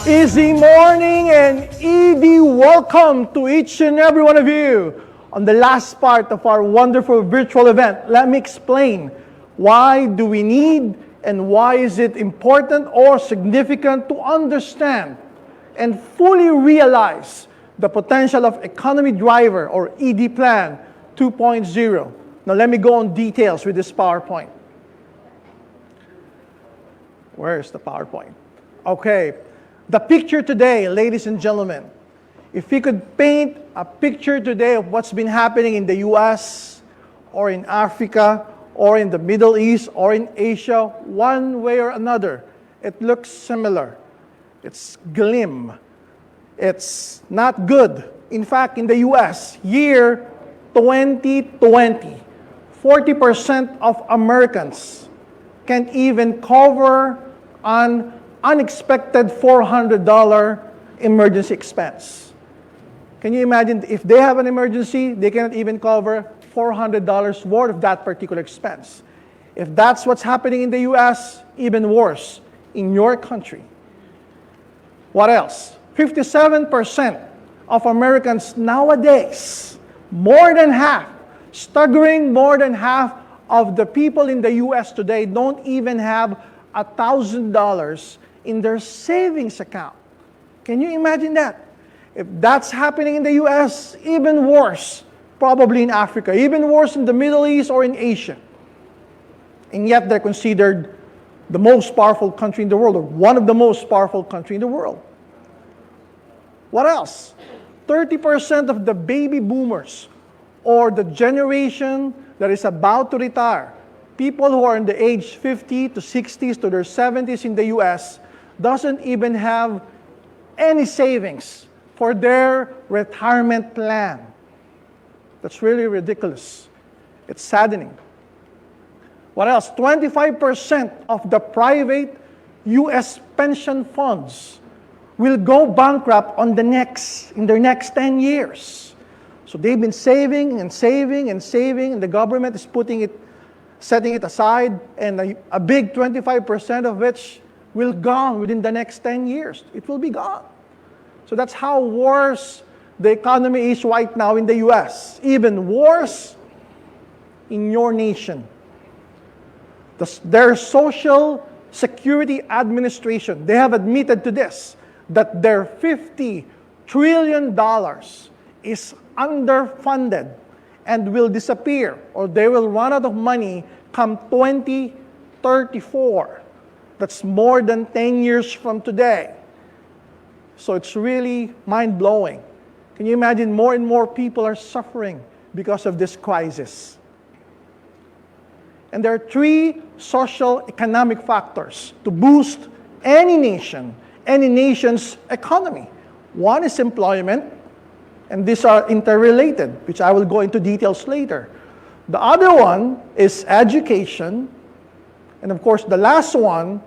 Easy morning and ED welcome to each and every one of you. On the last part of our wonderful virtual event, let me explain why do we need and why is it important or significant to understand and fully realize the potential of Economy Driver or ED Plan 2.0. Now let me go on details with this PowerPoint. Where's the PowerPoint? Okay. The picture today, ladies and gentlemen, if we could paint a picture today of what's been happening in the US or in Africa or in the Middle East or in Asia, one way or another, it looks similar. It's glim. It's not good. In fact, in the US, year 2020, 40% of Americans can't even cover an unexpected $400 emergency expense. Can you imagine if they have an emergency, they cannot even cover $400 worth of that particular expense. If that's what's happening in the US, even worse, in your country. What else? 57% of Americans nowadays, more than half, staggering more than half of the people in the US today don't even have $1,000 in their savings account. Can you imagine that? If that's happening in the US, even worse, probably in Africa, even worse in the Middle East or in Asia. And yet they're considered the most powerful country in the world, or one of the most powerful countries in the world. What else? 30% of the baby boomers, or the generation that is about to retire, people who are in the age 50 to 60s to their 70s in the US, doesn't even have any savings for their retirement plan. That's really ridiculous. It's saddening. What else? 25% of the private US pension funds will go bankrupt in their next 10 years. So they've been saving and saving and saving, and the government is setting it aside, and a big 25% of which will gone within the next 10 years. It will be gone. So that's how worse the economy is right now in the US. Even worse in your nation. Their Social Security Administration, they have admitted to this, that their $50 trillion is underfunded and will disappear, or they will run out of money come 2034. That's more than 10 years from today. So it's really mind-blowing. Can you imagine more and more people are suffering because of this crisis? And there are three social economic factors to boost any nation's economy. One is employment, and these are interrelated, which I will go into details later. The other one is education, and of course the last one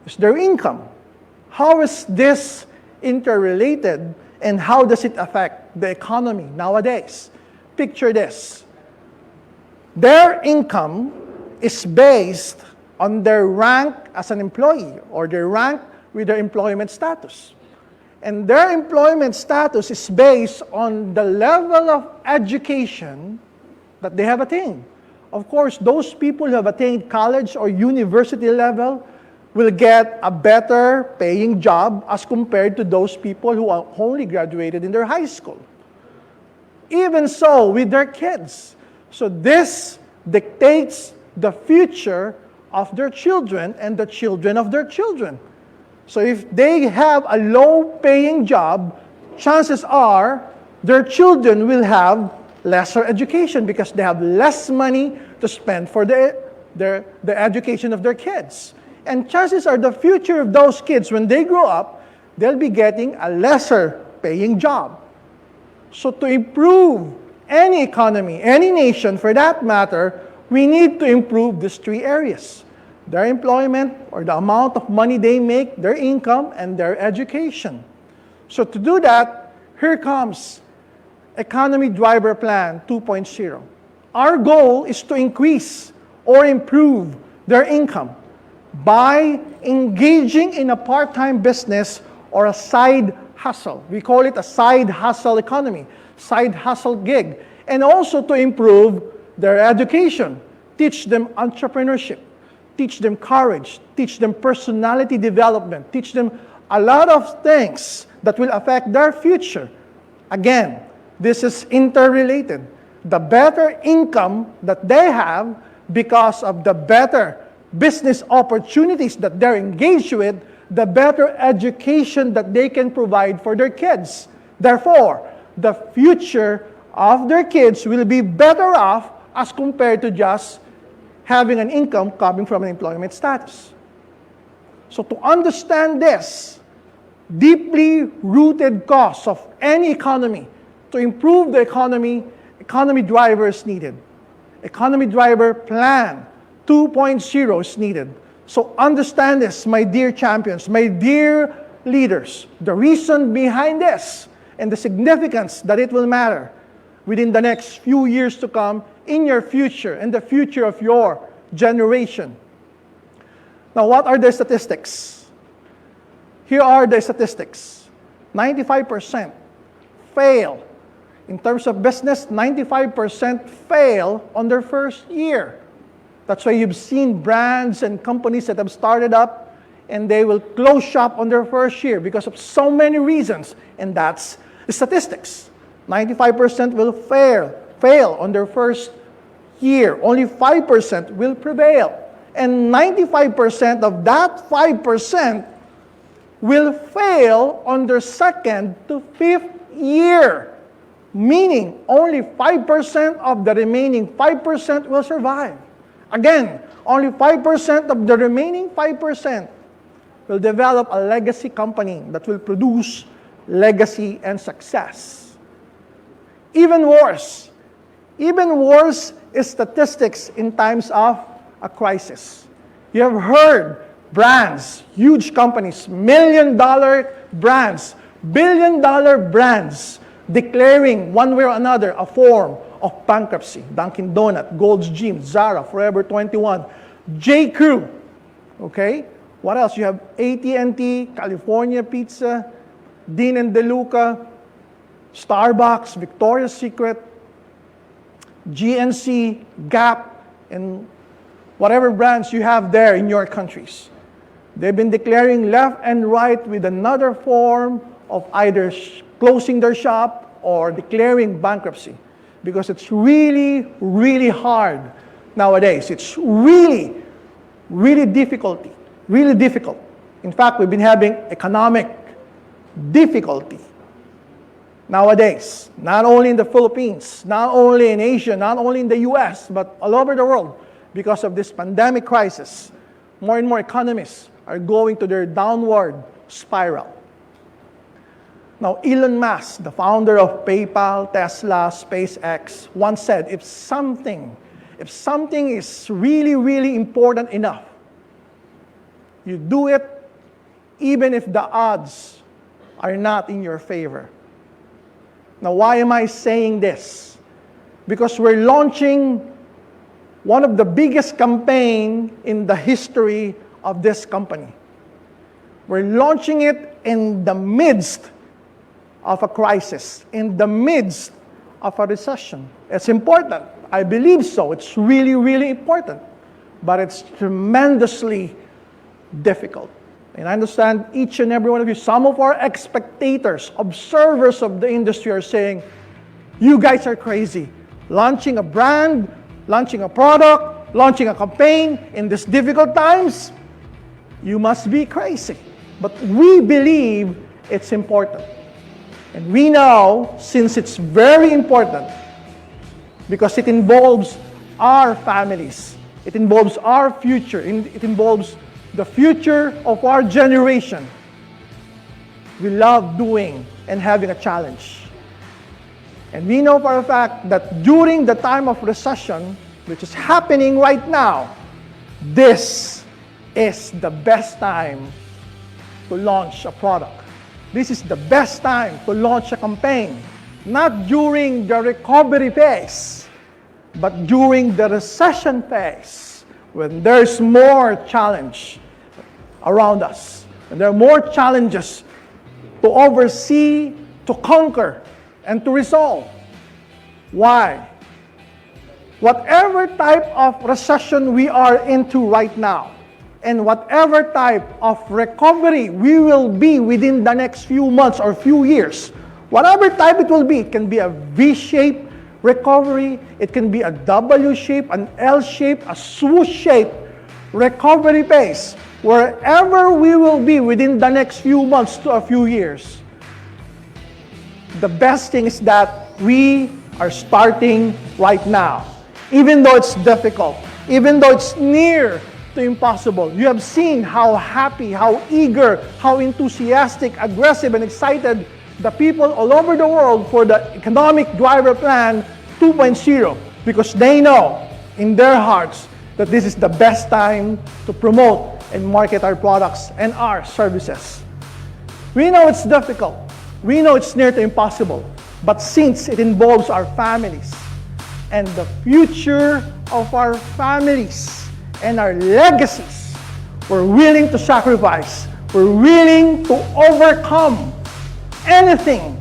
is their income. How is this interrelated, and how does it affect the economy nowadays? Picture this. Their income is based on their rank as an employee, or their rank with their employment status. And their employment status is based on the level of education that they have attained. Of course, those people who have attained college or university level will get a better paying job as compared to those people who are only graduated in their high school. Even so with their kids. So this dictates the future of their children and the children of their children. So if they have a low-paying job, chances are their children will have lesser education because they have less money to spend for the education of their kids. And chances are the future of those kids, when they grow up, they'll be getting a lesser paying job. So to improve any economy, any nation for that matter, we need to improve these three areas. Their employment, or the amount of money they make, their income, and their education. So to do that, here comes Economy Driver Plan 2.0. Our goal is to increase or improve their income by engaging in a part-time business or a side hustle. We call it a side hustle economy, side hustle gig. And also to improve their education, teach them entrepreneurship, teach them courage, teach them personality development, teach them a lot of things that will affect their future. Again, this is interrelated. The better income that they have because of the better business opportunities that they're engaged with, the better education that they can provide for their kids. Therefore, the future of their kids will be better off as compared to just having an income coming from an employment status. So to understand this deeply rooted cause of any economy, to improve the economy, economy driver is needed. Economy driver plan 2.0 is needed. So understand this, my dear champions, my dear leaders, the reason behind this and the significance that it will matter within the next few years to come in your future and the future of your generation. Now, what are the statistics? Here are the statistics. 95% fail. In terms of business, 95% fail on their first year. That's why you've seen brands and companies that have started up and they will close shop on their first year because of so many reasons. And that's the statistics. 95% will fail on their first year. Only 5% will prevail. And 95% of that 5% will fail on their second to fifth year. Meaning, only 5% of the remaining 5% will survive. Again, only 5% of the remaining 5% will develop a legacy company that will produce legacy and success. Even worse is statistics in times of a crisis. You have heard brands, huge companies, million-dollar brands, billion-dollar brands declaring one way or another a form of bankruptcy. Dunkin' Donut, Gold's Gym, Zara, Forever 21, J. Crew. Okay? What else? You have AT&T, California Pizza, Dean and DeLuca, Starbucks, Victoria's Secret, GNC, Gap, and whatever brands you have there in your countries. They've been declaring left and right with another form of either closing their shop or declaring bankruptcy. Because it's really, really hard nowadays. It's really, really difficult. In fact, we've been having economic difficulty nowadays. Not only in the Philippines, not only in Asia, not only in the US, but all over the world. Because of this pandemic crisis, more and more economists are going to their downward spiral. Now, Elon Musk, the founder of PayPal, Tesla, SpaceX, once said, if something is really, really important enough, you do it even if the odds are not in your favor. Now, why am I saying this? Because we're launching one of the biggest campaign in the history of this company. We're launching it in the midst of a crisis, in the midst of a recession. It's important. I believe so. It's really, really important. But it's tremendously difficult. And I understand each and every one of you, some of our spectators, observers of the industry are saying, you guys are crazy. Launching a brand, launching a product, launching a campaign in these difficult times, you must be crazy. But we believe it's important. And we know, since it's very important, because it involves our families, it involves our future, it involves the future of our generation, we love doing and having a challenge. And we know for a fact that during the time of recession, which is happening right now, this is the best time to launch a product. This is the best time to launch a campaign, not during the recovery phase, but during the recession phase, when there's more challenge around us, and there are more challenges to oversee, to conquer, and to resolve. Why? Whatever type of recession we are into right now, and whatever type of recovery we will be within the next few months or few years, whatever type it will be, it can be a V-shaped recovery, it can be a W-shape, an L-shape, a swoosh-shape recovery pace. Wherever we will be within the next few months to a few years, the best thing is that we are starting right now. Even though it's difficult, even though it's near to impossible, you have seen how happy, how eager, how enthusiastic, aggressive, and excited the people all over the world for the Economic Driver Plan 2.0, because they know in their hearts that this is the best time to promote and market our products and our services. We know it's difficult. We know it's near to impossible. But since it involves our families and the future of our families and our legacies, we're willing to sacrifice. We're willing to overcome anything.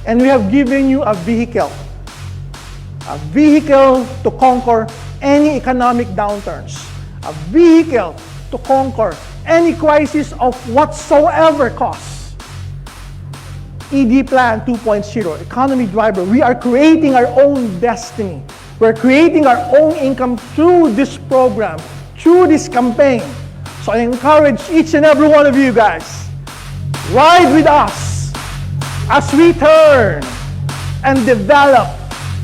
And we have given you a vehicle to conquer any economic downturns, a vehicle to conquer any crisis of whatsoever cost. ED Plan 2.0, Economy Driver, we are creating our own destiny. We're creating our own income through this program, through this campaign. So I encourage each and every one of you guys, ride with us as we turn and develop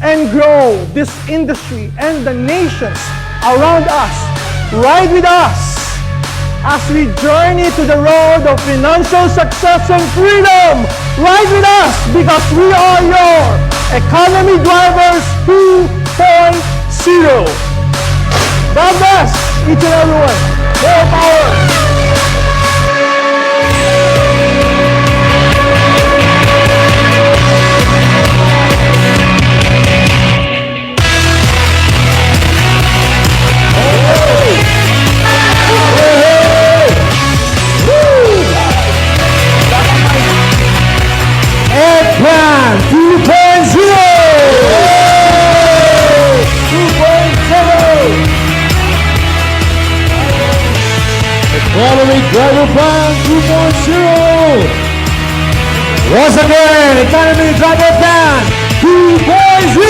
and grow this industry and the nations around us. Ride with us as we journey to the road of financial success and freedom. Ride with us because we are your Economy Drivers 2.0. God bless each and everyone. More power. Plan 2.0! 2.0! Economy Driver Plan 2.0! Once again, Economy Driver Plan 2.0!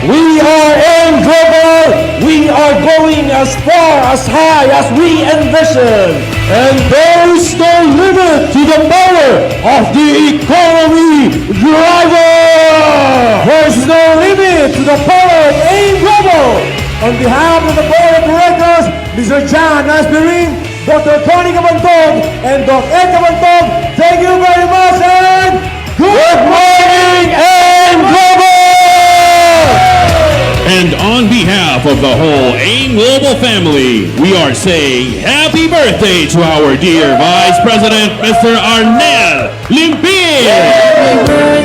We are in global. We are going as far, as high as we envision. And there is no limit to the power of the Economy Driver. There is no limit to the power of AIM Global. On behalf of the Board of Directors, Mr. John Asperin, Dr. Tony Cabantog, and Dr. Ed Cabantog, thank you very much and good morning, AIM Global! And on behalf of the whole AIM Global family, we are saying happy birthday to our dear Vice President, Mr. Arnel Limpir!